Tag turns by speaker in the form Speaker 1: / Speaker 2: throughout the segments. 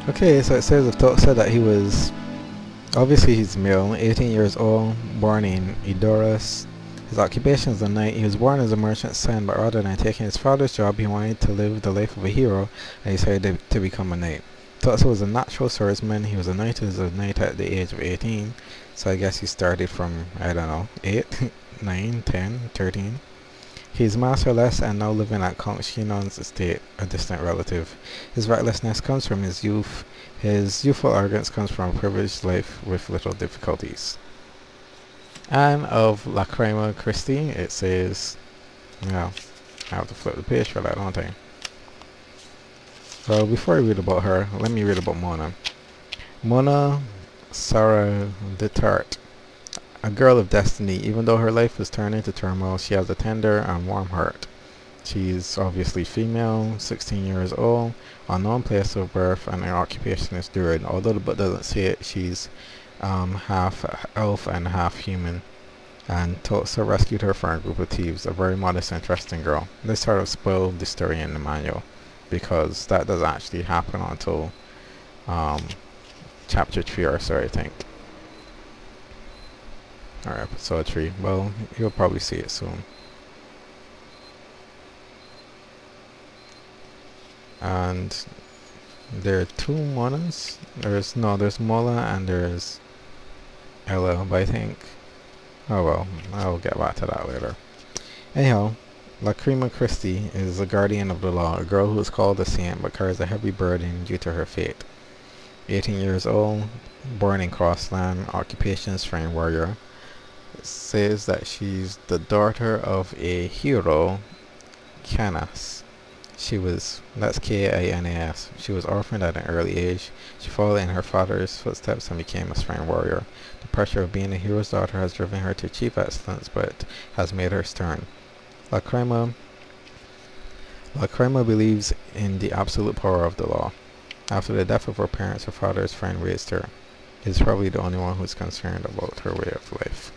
Speaker 1: Okay, so it says the talk said that he was obviously he's male, 18 years old, born in Edoras. His occupation is a knight. He was born as a merchant's son, but rather than taking his father's job, he wanted to live the life of a hero and decided to become a knight. Tutsa was a natural swordsman. He was anointed as a knight at the age of 18, so I guess he started from, I don't know, 8, 9, 10, 13. He's masterless and now living at Count Shinon's estate, a distant relative. His recklessness comes from his youth. His youthful arrogance comes from a privileged life with little difficulties. And of Lacrima Christie, it says, well, I have to flip the page for that, don't I? So before I read about her, let me read about Mona. Mona Sarah Detart, a girl of destiny. Even though her life is turned into turmoil, she has a tender and warm heart. She's obviously female, 16 years old, unknown place of birth, and her occupation is druid. Although the book doesn't say it, she's half elf and half human. And Tulsa rescued her from a group of thieves, a very modest and trusting girl. This sort of spoiled the story in the manual, because that doesn't actually happen until chapter 3 or so, I think. Or episode 3. Well, you'll probably see it soon. And there are two Monas. There's Mola and there's Ella, but I think, oh well, I'll get back to that later. Anyhow, Lacrima Christie is a guardian of the law, a girl who is called a saint but carries a heavy burden due to her fate. 18 years old, born in Crossland, occupation strange warrior. It says that she's the daughter of a hero, Canas. That's Kinas. She was orphaned at an early age. She followed in her father's footsteps and became a strong warrior. The pressure of being a hero's daughter has driven her to achieve excellence, but has made her stern. Lacrima believes in the absolute power of the law. After the death of her parents, her father's friend raised her. He is probably the only one who is concerned about her way of life.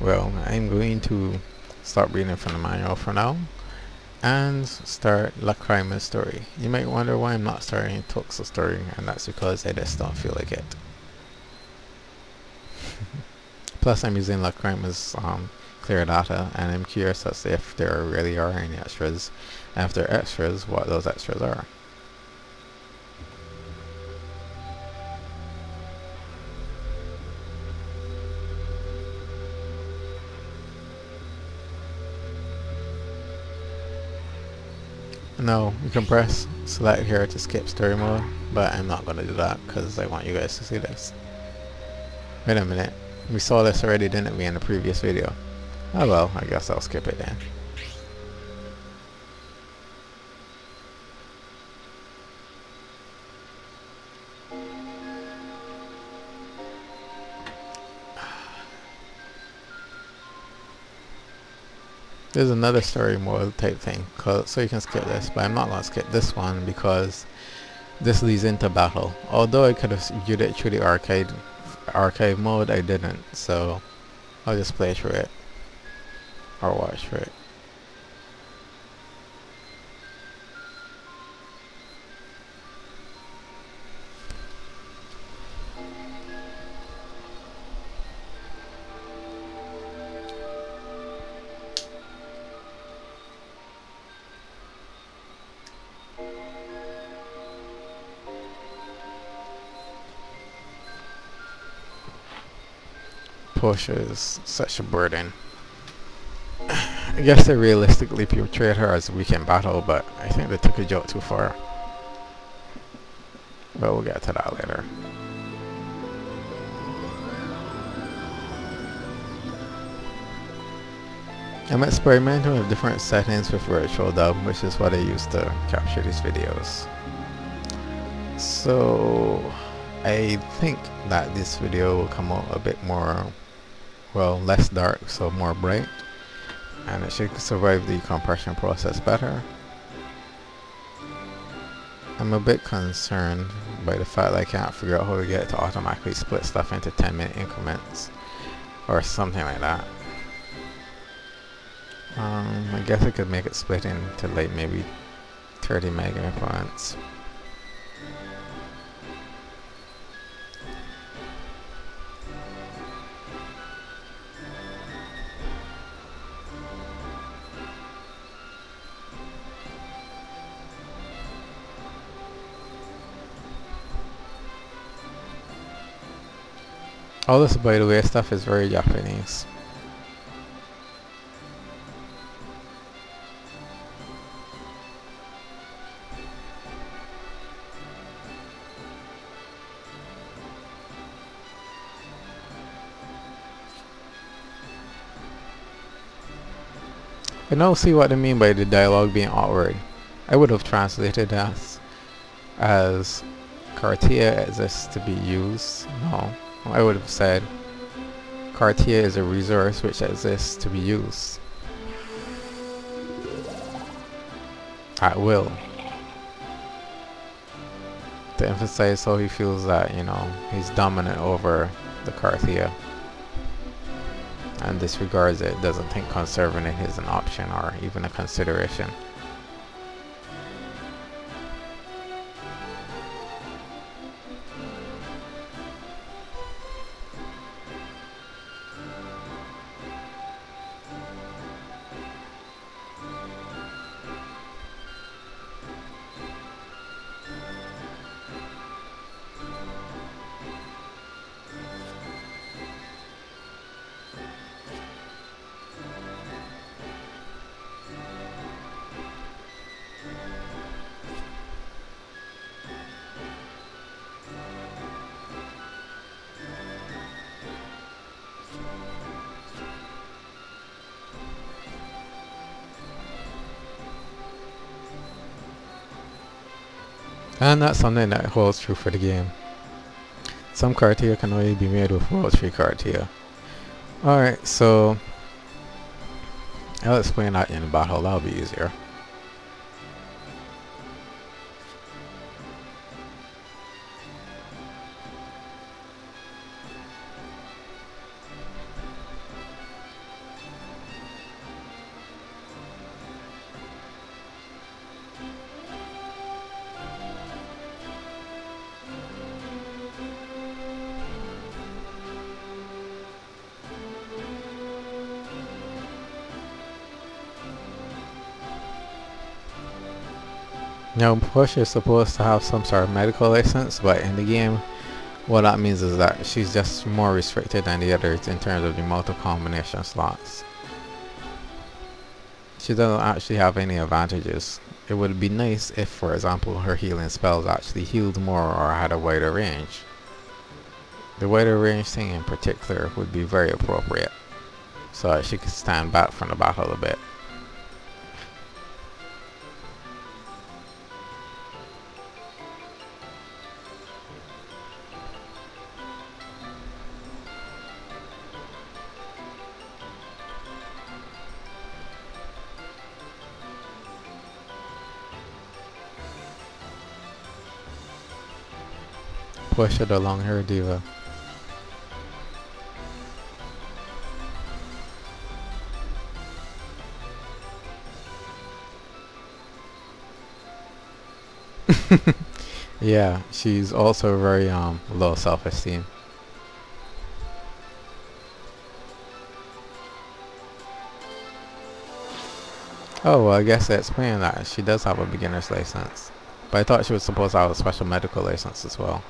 Speaker 1: Well, I'm going to stop reading from the manual for now and start Lacrima's story. You might wonder why I'm not starting Tux's story, and that's because I just don't feel like it. Plus, I'm using Lacrima's clear data, and I'm curious as to if there really are any extras, and if there are extras, what those extras are. No, you can press select here to skip story mode, but I'm not going to do that because I want you guys to see this. Wait a minute, we saw this already, didn't we, in the previous video? Oh well, I guess I'll skip it then. There's another story mode type thing, so you can skip this, but I'm not going to skip this one because this leads into battle. Although I could have viewed it through the archive mode, I didn't, so I'll just play through it, or watch through it. Portia is such a burden. I guess they realistically portrayed her as weak in battle, but I think they took a joke too far. But we'll get to that later. I'm experimenting with different settings with virtual dub, which is what I use to capture these videos. So I think that this video will come out a bit more, well, less dark, so more bright, and it should survive the compression process better. I'm a bit concerned by the fact that I can't figure out how to get it to automatically split stuff into 10-minute increments or something like that. I guess I could make it split into like maybe 30 meg increments, All this, by the way, stuff is very Japanese. I now see what they mean by the dialogue being awkward. I would have translated as Kartia exists to be used. No, I would have said Kartia is a resource which exists to be used at will. To emphasize how he feels that, you know, he's dominant over the Kartia and disregards it, doesn't think conserving it is an option or even a consideration. And that's something that holds true for the game. Some Kartia can only be made with World 3 Kartia. Alright, so I'll explain that in battle, that'll be easier. Now, Push is supposed to have some sort of medical license, but in the game, what that means is that she's just more restricted than the others in terms of the multiple combination slots. She doesn't actually have any advantages. It would be nice if, for example, her healing spells actually healed more or had a wider range. The wider range thing in particular would be very appropriate, so that she could stand back from the battle a bit. Push it along her diva. Yeah, she's also very low self-esteem. Oh, well, I guess I explained that she does have a beginner's license, but I thought she was supposed to have a special medical license as well.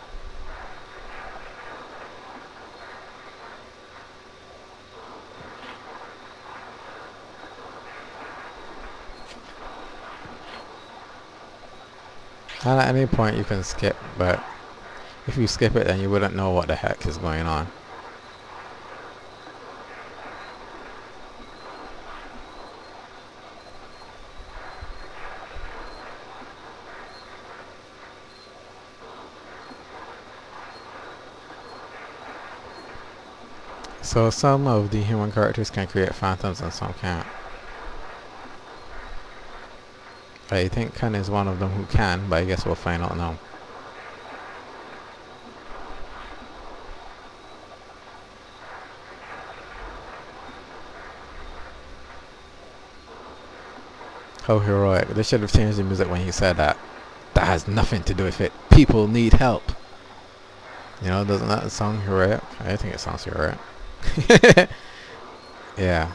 Speaker 1: And at any point you can skip, but if you skip it then you wouldn't know what the heck is going on. So some of the human characters can create phantoms and some can't. I think Ken is one of them who can, but I guess we'll find out now. How heroic. They should have changed the music when he said that. That has nothing to do with it. People need help. You know, doesn't that sound heroic? I think it sounds heroic. Yeah.